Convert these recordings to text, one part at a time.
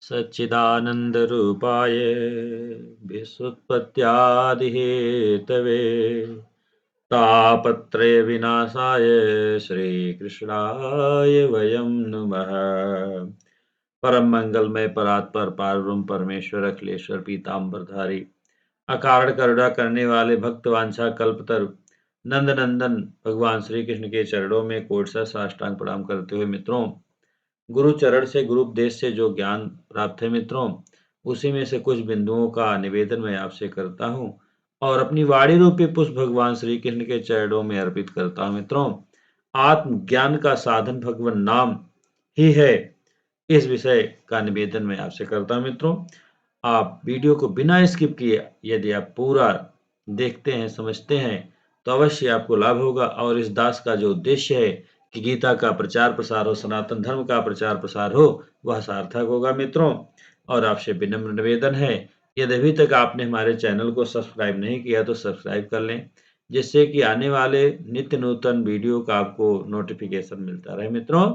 सच्चिदानन्दरूपाय विश्वोत्पत्त्यादिहेतवे तापत्रयविनाशाय श्रीकृष्णाय वयं नुमः। परम मंगलमय परात्पर पारब्रह्म परमेश्वर अखिलेश्वर पीताम्बरधारी अकारण करुणा करने वाले भक्त वांछा कल्पतरु नंद नंदन भगवान श्री कृष्ण के चरणों में कोटि साष्टांग प्रणाम करते हुए मित्रों, गुरु चरण से गुरु उपदेश से जो ज्ञान प्राप्त है मित्रों, उसी में से कुछ बिंदुओं का निवेदन मैं आपसे करता हूं और अपनी वाणी रूपी पुष्प भगवान श्री कृष्ण के चरणों में अर्पित करता हूं। मित्रों, आत्मज्ञान का साधन भगवान नाम ही है, इस विषय का निवेदन मैं आपसे करता हूं। मित्रों, आप वीडियो को बिना स्किप किए यदि आप पूरा देखते हैं, समझते हैं, तो अवश्य आपको लाभ होगा और इस दास का जो उद्देश्य है कि गीता का प्रचार प्रसार हो, सनातन धर्म का प्रचार प्रसार हो, वह सार्थक होगा। मित्रों, और आपसे विनम्र निवेदन है, यदि अभी तक आपने हमारे चैनल को सब्सक्राइब नहीं किया तो सब्सक्राइब कर लें, जिससे कि आने वाले नित्य नूतन वीडियो का आपको नोटिफिकेशन मिलता रहे। मित्रों,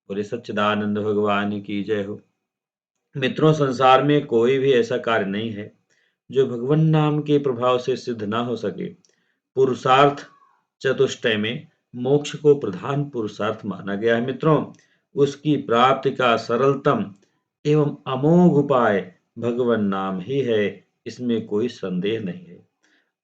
बोले सच्चिदानंद भगवान की जय हो। मित्रों, संसार में कोई भी ऐसा कार्य नहीं है जो भगवान नाम के प्रभाव से सिद्ध ना हो सके। पुरुषार्थ चतुष्टय में मोक्ष को प्रधान पुरुषार्थ माना गया है। मित्रों, उसकी प्राप्ति का सरलतम एवं अमोघ उपाय भगवान नाम ही है, इसमें कोई संदेह नहीं है।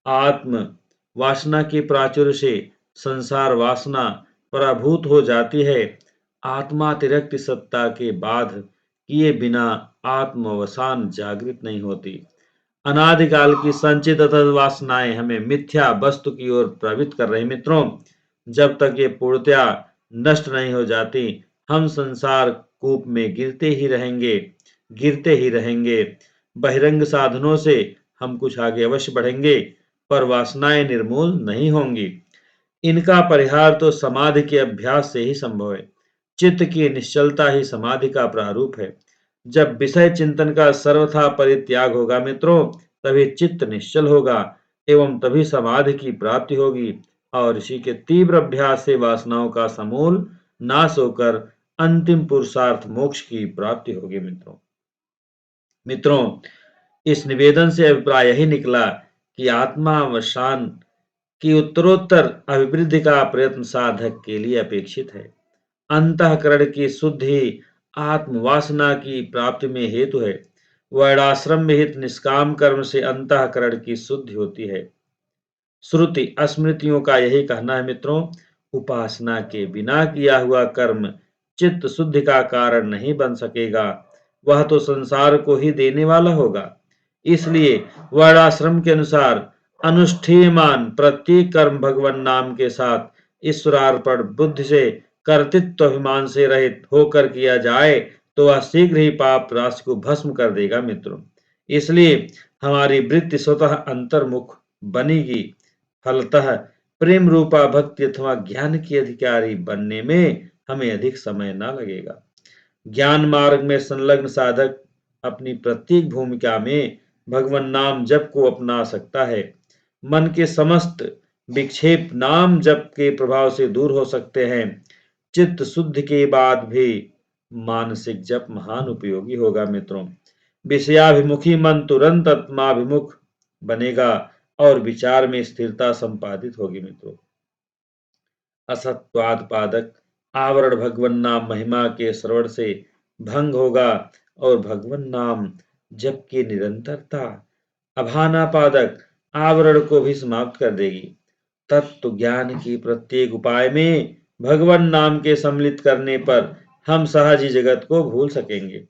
आत्म वासना के प्राचुर्य से संसार वासना पराभूत हो जाती है। आत्मातिरिक्त सत्ता के बाध किए बिना आत्मवसान जागृत नहीं होती। अनादिकाल की संचित वासनाएं हमें मिथ्या वस्तु की ओर प्रवृत्त कर रही। मित्रों, जब तक ये पूर्णतया नष्ट नहीं हो जाती, हम संसार कूप में गिरते ही रहेंगे। बहिरंग साधनों से हम कुछ आगे अवश्य बढ़ेंगे, पर वासनाएं निर्मूल नहीं होंगी। इनका परिहार तो समाधि के अभ्यास से ही संभव है। चित्त की निश्चलता ही समाधि का प्रारूप है। जब विषय चिंतन का सर्वथा परित्याग होगा मित्रों, तभी चित्त निश्चल होगा एवं तभी समाधि की प्राप्ति होगी और इसी के तीव्र अभ्यास से वासनाओं का समूल नाश होकर अंतिम पुरुषार्थ मोक्ष की प्राप्ति होगी। मित्रों, इस निवेदन से अभिप्राय यही निकला कि आत्मावसान की उत्तरोत्तर अभिवृद्धि का प्रयत्न साधक के लिए अपेक्षित है। अंतःकरण की शुद्धि आत्मवासना की प्राप्ति में हेतु है। वर्णाश्रम विहित निष्काम कर्म से अंतःकरण की शुद्धि होती है। श्रुति स्मृतियों का यही कहना है मित्रों, उपासना के बिना किया हुआ कर्म चित्त शुद्धि का कारण नहीं बन सकेगा, वह तो संसार को ही देने वाला होगा। इसलिए वर्णाश्रम के अनुसार अनुष्ठेयमान प्रत्येक कर्म भगवान नाम के साथ ईश्वरार्पण बुद्धि से कर्तृत्व अभिमान से रहित होकर किया जाए तो वह शीघ्र ही पाप राशि को भस्म कर देगा। मित्रों, इसलिए हमारी वृत्ति स्वतः अंतर्मुख बनेगी। फलतः प्रेम रूपा भक्ति अथवा ज्ञान की अधिकारी बनने में हमें अधिक समय न लगेगा। ज्ञान मार्ग में संलग्न साधक अपनी प्रत्येक भूमिका में भगवान नाम जप को अपना सकता है। मन के समस्त विक्षेप नाम जप के प्रभाव से दूर हो सकते हैं। चित्त शुद्धि के बाद भी मानसिक जप महान उपयोगी होगा। मित्रों, विषयाभिमुखी मन तुरंत आत्माभिमुख बनेगा और विचार में स्थिरता संपादित होगी। मित्रों, असत्वाद पादक आवरण भगवन नाम महिमा के श्रवण से भंग होगा और भगवन नाम जप की निरंतरता अभानापादक आवरण को भी समाप्त कर देगी। तत्व ज्ञान की प्रत्येक उपाय में भगवान नाम के सम्मिलित करने पर हम सहज ही जगत को भूल सकेंगे।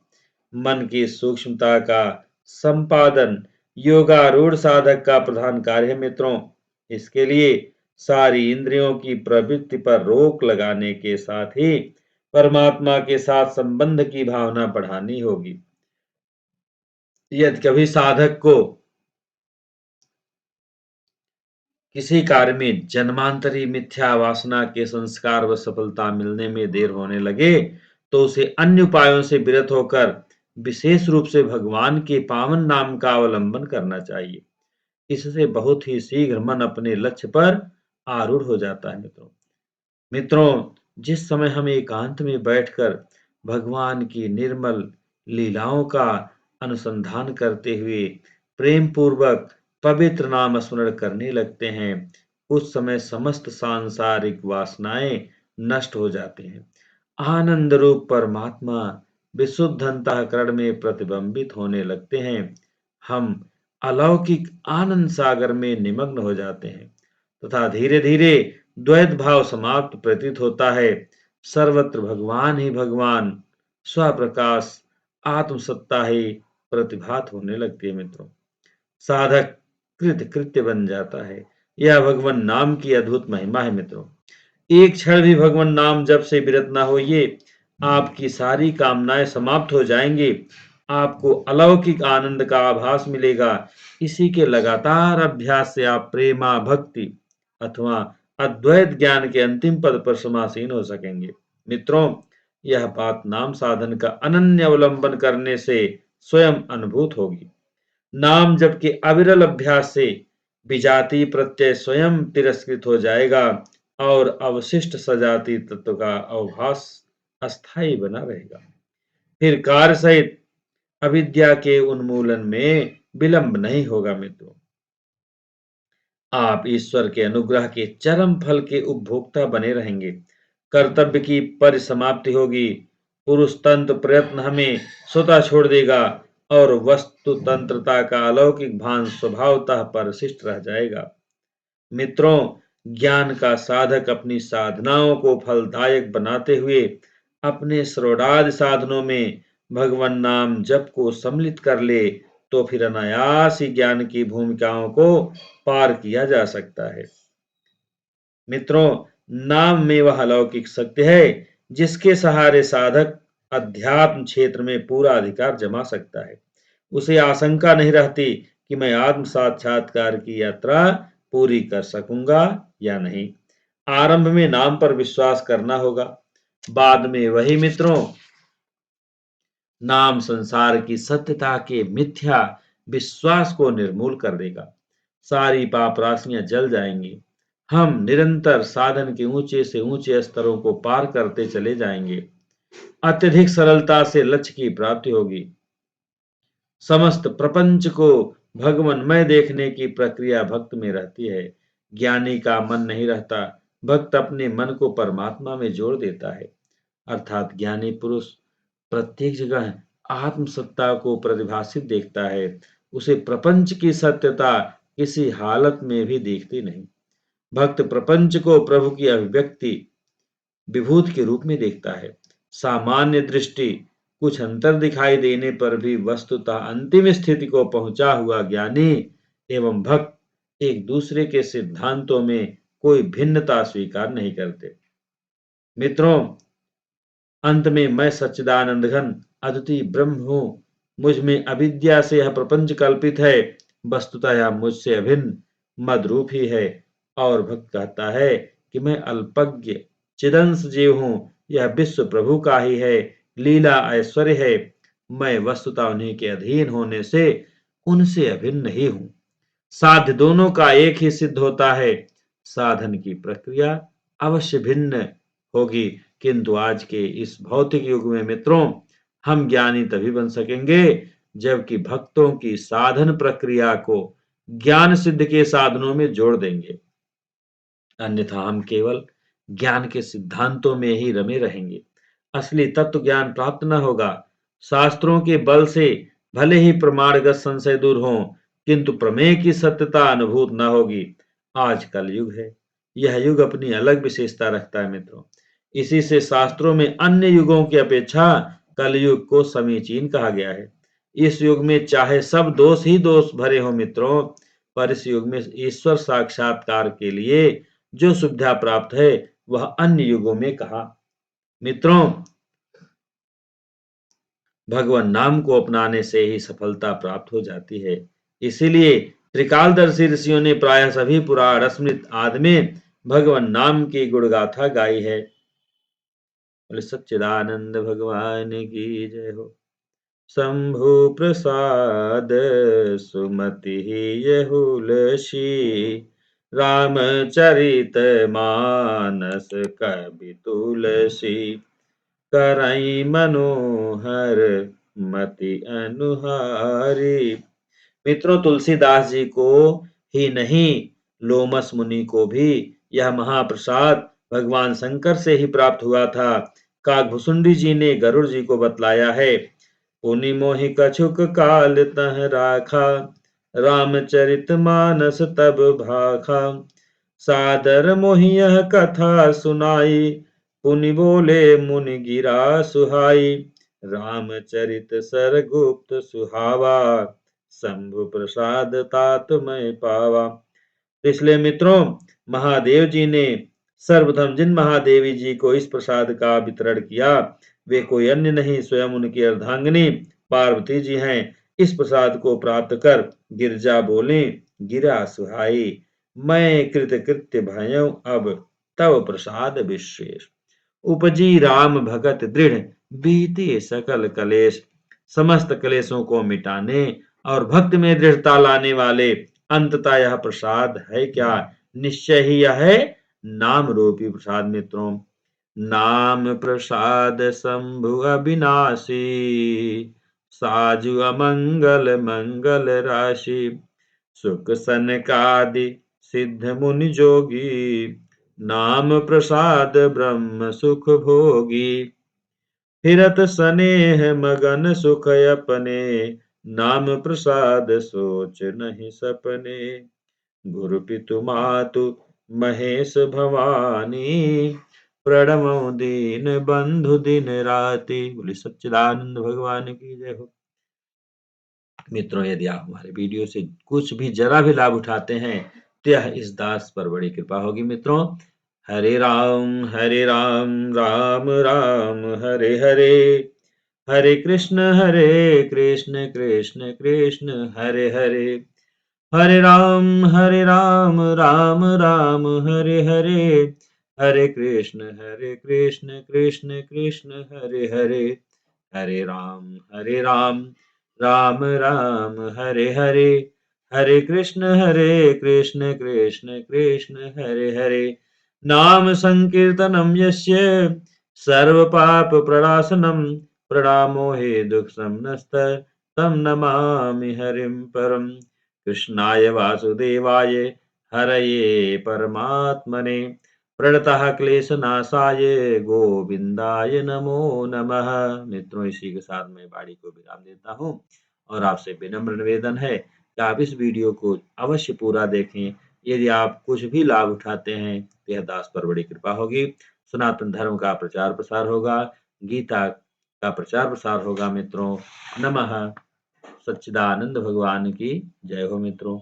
मन की सूक्ष्मता का संपादन योगारूढ़ साधक का प्रधान कार्य है। मित्रों, इसके लिए सारी इंद्रियों की प्रवृत्ति पर रोक लगाने के साथ ही परमात्मा के साथ संबंध की भावना बढ़ानी होगी। यदि कभी साधक को किसी कार्य में जन्मांतरी मिथ्या वासना के संस्कार व सफलता मिलने में देर होने लगे तो उसे अन्य उपायों से विरत होकर विशेष रूप से भगवान के पावन नाम का अवलंबन करना चाहिए। इससे बहुत ही शीघ्र मन अपने लक्ष्य पर आरूढ़ हो जाता है। मित्रों, जिस समय हम एकांत में बैठकर भगवान की निर्मल लीलाओं का अनुसंधान करते हुए प्रेम पूर्वक पवित्र नाम स्मरण करने लगते हैं, उस समय समस्त सांसारिक वासनाएं नष्ट हो जाती हैं। आनंद रूप परमात्मा विशुद्ध अंतःकरण में प्रतिबिंबित होने लगते हैं। हम अलौकिक आनंद सागर में निमग्न हो जाते हैं तथा धीरे-धीरे द्वैत भाव समाप्त प्रतीत होता है। सर्वत्र भगवान ही भगवान, स्वप्रकाश, आत्मसत्ता ही प्रतिभात होने लगती है मित्रों। साधक कृत कृत्य बन जाता है। यह भगवान नाम की अद्भुत महिमा है मित्रों। एक क्षण भी भगवान नाम जप से विरत ना होइए, आपकी सारी कामनाएं समाप्त हो जाएंगी। आपको अलौकिक आनंद का आभास मिलेगा। इसी के लगातार अभ्यास से आप प्रेमा भक्ति अथवा अद्वैत ज्ञान के अंतिम पद पर समासीन हो सकेंगे। मित्रों, यह बात नाम साधन का अनन्य अवलंबन करने से स्वयं अनुभूत होगी। नाम जप के अविरल अभ्यास से विजाति प्रत्यय स्वयं तिरस्कृत हो जाएगा और अवशिष्ट सजाति तत्व का अवभास अस्थायी बना रहेगा। फिर कार्य सहित अविद्या के उन्मूलन में विलंब नहीं होगा मित्रों। आप ईश्वर के अनुग्रह के चरम फल के उपभोक्ता बने रहेंगे। कर्तव्य की परिसमाप्ति होगी। पुरुष तंत्र प्रयत्न हमें स्वतः छोड़ देगा और वस्तु तंत्रता का अलौकिक भान स्वभावतः परिशिष्ट रह जाएगा। मित्रों, ज्ञान का साधक अपनी साधनाओं को फलदायक बनाते हुए अपने श्रवणादि साधनों में भगवान नाम जप को सम्मिलित कर ले, तो फिर अनायास ही ज्ञान की भूमिकाओं को पार किया जा सकता है। मित्रों, नाम में वह अलौकिक सत्य है जिसके सहारे साधक अध्यात्म क्षेत्र में पूरा अधिकार जमा सकता है। उसे आशंका नहीं रहती कि मैं आत्म साक्षात्कार की यात्रा पूरी कर सकूंगा या नहीं। आरंभ में नाम पर विश्वास करना होगा, बाद में वही मित्रों नाम संसार की सत्यता के मिथ्या विश्वास को निर्मूल कर देगा। सारी पाप राशियां जल जाएंगी। हम निरंतर साधन के ऊंचे से ऊंचे स्तरों को पार करते चले जाएंगे। अत्यधिक सरलता से लक्ष्य की प्राप्ति होगी। समस्त प्रपंच को भगवन्मय देखने की प्रक्रिया भक्त में रहती है। ज्ञानी का मन नहीं रहता, भक्त अपने मन को परमात्मा में जोड़ देता है। अर्थात ज्ञानी पुरुष प्रत्येक जगह आत्मसत्ता को प्रतिभासित देखता है। उसे प्रपंच की सत्यता किसी हालत में भी दिखती नहीं। भक्त प्रपंच को प्रभु की अभिव्यक्ति विभूत के रूप में देखता है। सामान्य दृष्टि कुछ अंतर दिखाई देने पर भी वस्तुतः अंतिम स्थिति को पहुंचा हुआ ज्ञानी एवं भक्त एक दूसरे के सिद्धांतों में कोई भिन्नता स्वीकार नहीं करते। मित्रों, अंत में मैं सच्चिदानंद घन अद्वितीय ब्रह्म हूँ। मुझ में अविद्या से यह प्रपंच कल्पित है, वस्तुतः यह मुझसे अभिन्न मदरूप ही है। और भक्त कहता है कि मैं अल्पज्ञ चिदंश जीव हूँ, यह विश्व प्रभु का ही है, लीला ऐश्वर्य है। मैं वस्तुतः उन्हीं के अधीन होने से उनसे अभिन्न ही हूँ। साध्य दोनों का एक ही सिद्ध होता है। साधन की प्रक्रिया अवश्य भिन्न होगी, किंतु आज के इस भौतिक युग में मित्रों, हम ज्ञानी तभी बन सकेंगे जबकि भक्तों की साधन प्रक्रिया को ज्ञान सिद्ध के साधनों में जोड़ देंगे। अन्यथा हम केवल ज्ञान के सिद्धांतों में ही रमे रहेंगे। असली तत्व ज्ञान प्राप्त न होगा। शास्त्रों के बल से भले ही प्रमाणगत संशय दूर हो, किंतु प्रमेय की सत्यता अनुभूत न होगी। आज कल युग है। यह युग अपनी अलग विशेषता रखता है मित्रों। इसी से शास्त्रों में अन्य युगों की अपेक्षा कलयुग को समीचीन कहा गया है। इस युग में चाहे सब दोष ही दोष भरे हों मित्रों, पर इस युग में ईश्वर साक्षात्कार के लिए जो सुविधा प्राप्त है वह अन्य युगों में कहा। मित्रों, भगवान नाम को अपनाने से ही सफलता प्राप्त हो जाती है। इसीलिए त्रिकालदर्शी ऋषियों ने प्रायः सभी पुराण स्मृत आदि में भगवान नाम की गुणगाथा गाई है। बोले सच्चिदानंद भगवान की जय हो। शंभु प्रसाद सुमति यहुलसी, रामचरित मानस कवि तुलसी, करई मनोहर मति अनुहारी। मित्रों, तुलसीदास जी को ही नहीं, लोमस मुनि को भी यह महाप्रसाद भगवान शंकर से ही प्राप्त हुआ था। काकभुसुंडी जी ने गरुड़ जी को बतलाया है। पुनि मोहि कछुक काल तह राखा, रामचरित मानस तब भाखा। सादर मोहि यह कथा सुनाई, पुनि बोले मुनि गिरा सुहाई। रामचरित सरगुप्त सुहावा, शंभु प्रसाद तात मैं पावा। इसलिए मित्रों, महादेव जी ने सर्वप्रथम जिन महादेवी जी को इस प्रसाद का वितरण किया, वे कोई अन्य नहीं, स्वयं उनकी अर्धांगिनी पार्वती जी हैं। इस प्रसाद को प्राप्त कर गिरजा बोले, गिरा सुहाई, मैं कृत कृत्य भयऊ अब, तव प्रसाद विशेष। उपजी राम भगत दृढ़, बीते सकल कलेश। समस्त कलेशों को मिटाने और भक्त में दृढ़ता लाने वाले अंततः यह प्रसाद है क्या? निश्चय ही यह है नाम रूपी प्रसाद। मित्रों, नाम प्रसाद शंभु अविनाशी, साजु अमंगल मंगल राशि। सुख सनकादि सिद्ध मुनि जोगी, नाम प्रसाद ब्रह्म सुख भोगी। फिरत स्नेह मगन सुख अपने, नाम प्रसाद सोच नहीं सपने। गुरु पितु मातु महेश भवानी, प्रणमो दीन बंधु दिन राति। बोले सच्चिदानंद भगवान की जय हो। मित्रों, यदि आप हमारे वीडियो से कुछ भी जरा भी लाभ उठाते हैं तो यह इस दास पर बड़ी कृपा होगी। मित्रों, हरे राम राम राम हरे हरे, हरे कृष्ण कृष्ण कृष्ण हरे हरे। हरे राम राम हरे हरे, हरे कृष्ण कृष्ण कृष्ण हरे हरे। हरे राम राम हरे हरे, हरे कृष्ण कृष्ण कृष्ण हरे हरे। नाम संकीर्तनम यस्य सर्व पाप प्रणाशनम, प्रणामो हे दुख समनस्त, तम नमामि हरिं परम। कृष्णाय वासुदेवाय हरये परमात्मने, प्रणतः क्लेशनाशाय गोविंदाय नमो नमः। मित्रों, इसी के साथ मैं वाणी को विराम देता हूँ और आपसे विनम्र निवेदन है कि आप इस वीडियो को अवश्य पूरा देखें। यदि आप कुछ भी लाभ उठाते हैं तो यह दास पर बड़ी कृपा होगी। सनातन धर्म का प्रचार प्रसार होगा, गीता का प्रचार प्रसार होगा। मित्रों, नमः। सच्चिदानंद भगवान की जय हो। मित्रों।